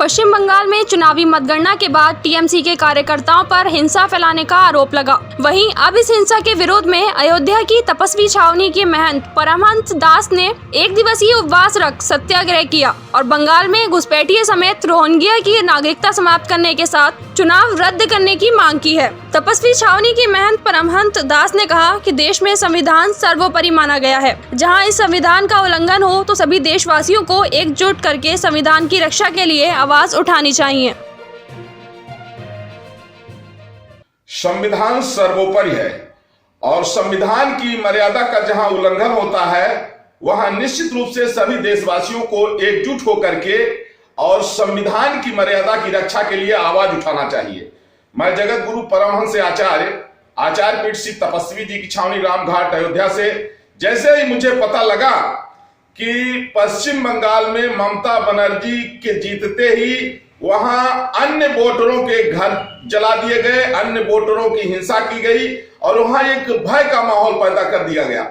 पश्चिम बंगाल में चुनावी मतगणना के बाद टीएमसी के कार्यकर्ताओं पर हिंसा फैलाने का आरोप लगा। वहीं अब इस हिंसा के विरोध में अयोध्या की तपस्वी छावनी के महंत परमहंस दास ने एक दिवसीय उपवास रख सत्याग्रह किया और बंगाल में घुसपैठियों समेत रोहिंग्या की नागरिकता समाप्त करने के साथ चुनाव रद्द करने की मांग की है। तपस्वी छावनी के महंत परमहंस दास ने कहा कि देश में संविधान सर्वोपरि माना गया है। जहां इस संविधान का उल्लंघन हो तो सभी देशवासियों को एकजुट करके संविधान की रक्षा के लिए आवाज उठानी चाहिए। संविधान सर्वोपरि है और संविधान की मर्यादा का जहां उल्लंघन होता है वहां निश्चित रूप से सभी देशवासियों को एकजुट होकर के और संविधान की मर्यादा की रक्षा के लिए आवाज उठाना चाहिए। मैं जगत गुरु परमहंस आचार्य पीठ श्री तपस्वी जी की छावनी रामघाट अयोध्या से जैसे ही मुझे पता लगा कि पश्चिम बंगाल में ममता बनर्जी के जीतते ही वहां अन्य वोटरों के घर जला दिए गए, अन्य वोटरों की हिंसा की गई और वहां एक भय का माहौल पैदा कर दिया गया।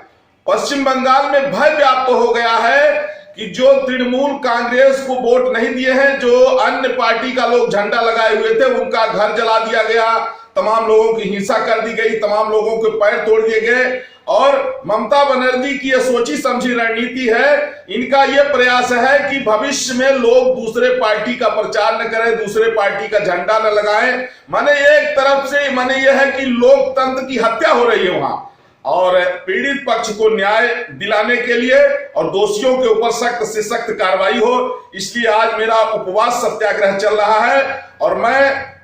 पश्चिम बंगाल में भय व्याप्त हो गया है कि जो तृणमूल कांग्रेस को वोट नहीं दिए हैं, जो अन्य पार्टी का लोग झंडा लगाए हुए थे, उनका घर जला दिया गया, तमाम लोगों की हिंसा कर दी गई, तमाम लोगों के पैर तोड़ दिए गए। और ममता बनर्जी की यह सोची समझी रणनीति है, इनका यह प्रयास है कि भविष्य में लोग दूसरे पार्टी का प्रचार न करें, दूसरे पार्टी का झंडा न लगाएं। माने एक तरफ से माने यह है कि लोकतंत्र की हत्या हो रही है वहां, और पीड़ित पक्ष को न्याय दिलाने के लिए और दोषियों के ऊपर सख्त से सख्त कार्रवाई हो, इसलिए आज मेरा उपवास सत्याग्रह चल रहा है। और मैं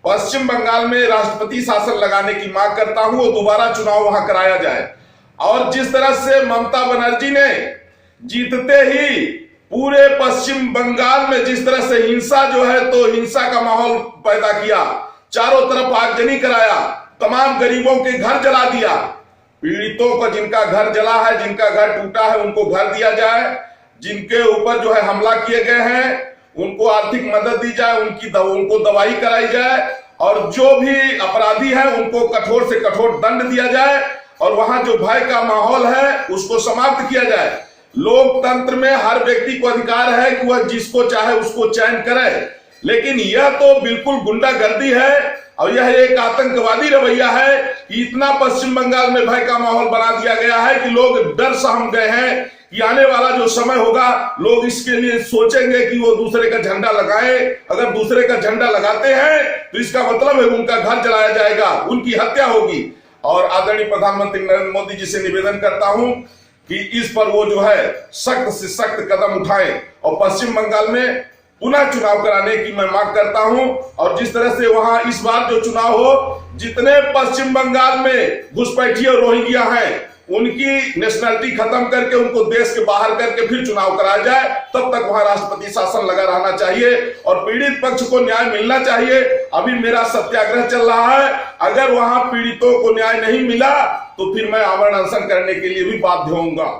पश्चिम बंगाल में राष्ट्रपति शासन लगाने की मांग करता हूं और दोबारा चुनाव वहां कराया जाए। और जिस तरह से ममता बनर्जी ने जीतते ही पूरे पश्चिम बंगाल में जिस तरह से हिंसा जो है तो हिंसा का माहौल पैदा किया, चारों तरफ आगजनी कराया, तमाम गरीबों के घर जला दिया, पीड़ितों को जिनका घर जला है, जिनका घर टूटा है, उनको घर दिया जाए, जिनके ऊपर जो है हमला किए गए हैं उनको आर्थिक मदद दी जाए, उनको दवाई कराई जाए और जो भी अपराधी है उनको कठोर से कठोर दंड दिया जाए और वहां जो भय का माहौल है उसको समाप्त किया जाए। लोकतंत्र में हर व्यक्ति को अधिकार है कि वह जिसको चाहे उसको चयन करे, लेकिन यह तो बिल्कुल गुंडागर्दी है और यह एक आतंकवादी रवैया है कि इतना पश्चिम बंगाल में भय का माहौल बना दिया गया है कि लोग डर सहम गए हैं कि आने वाला जो समय होगा लोग इसके लिए सोचेंगे कि वो दूसरे का झंडा लगाएं। अगर दूसरे का झंडा लगाते हैं तो इसका मतलब है उनका घर जलाया जाएगा, उनकी हत्या होगी। और आदरणीय प्रधानमंत्री नरेंद्र मोदी जी से निवेदन करता हूं कि इस पर वो जो है सख्त से सख्त कदम उठाएं और पश्चिम बंगाल में पुनः चुनाव कराने की मैं मांग करता हूं। और जिस तरह से वहां इस बार जो चुनाव हो, जितने पश्चिम बंगाल में घुसपैठिए और रोहिंग्या हैं उनकी नेशनलिटी खत्म करके उनको देश के बाहर करके फिर चुनाव कराया जाए, तब तक वहां राष्ट्रपति शासन लगा रहना चाहिए और पीड़ित पक्ष को न्याय मिलना चाहिए। अभी मेरा सत्याग्रह चल रहा है, अगर वहां पीड़ितों को न्याय नहीं मिला तो फिर मैं आमरण अनशन करने के लिए भी बाध्य होऊंगा।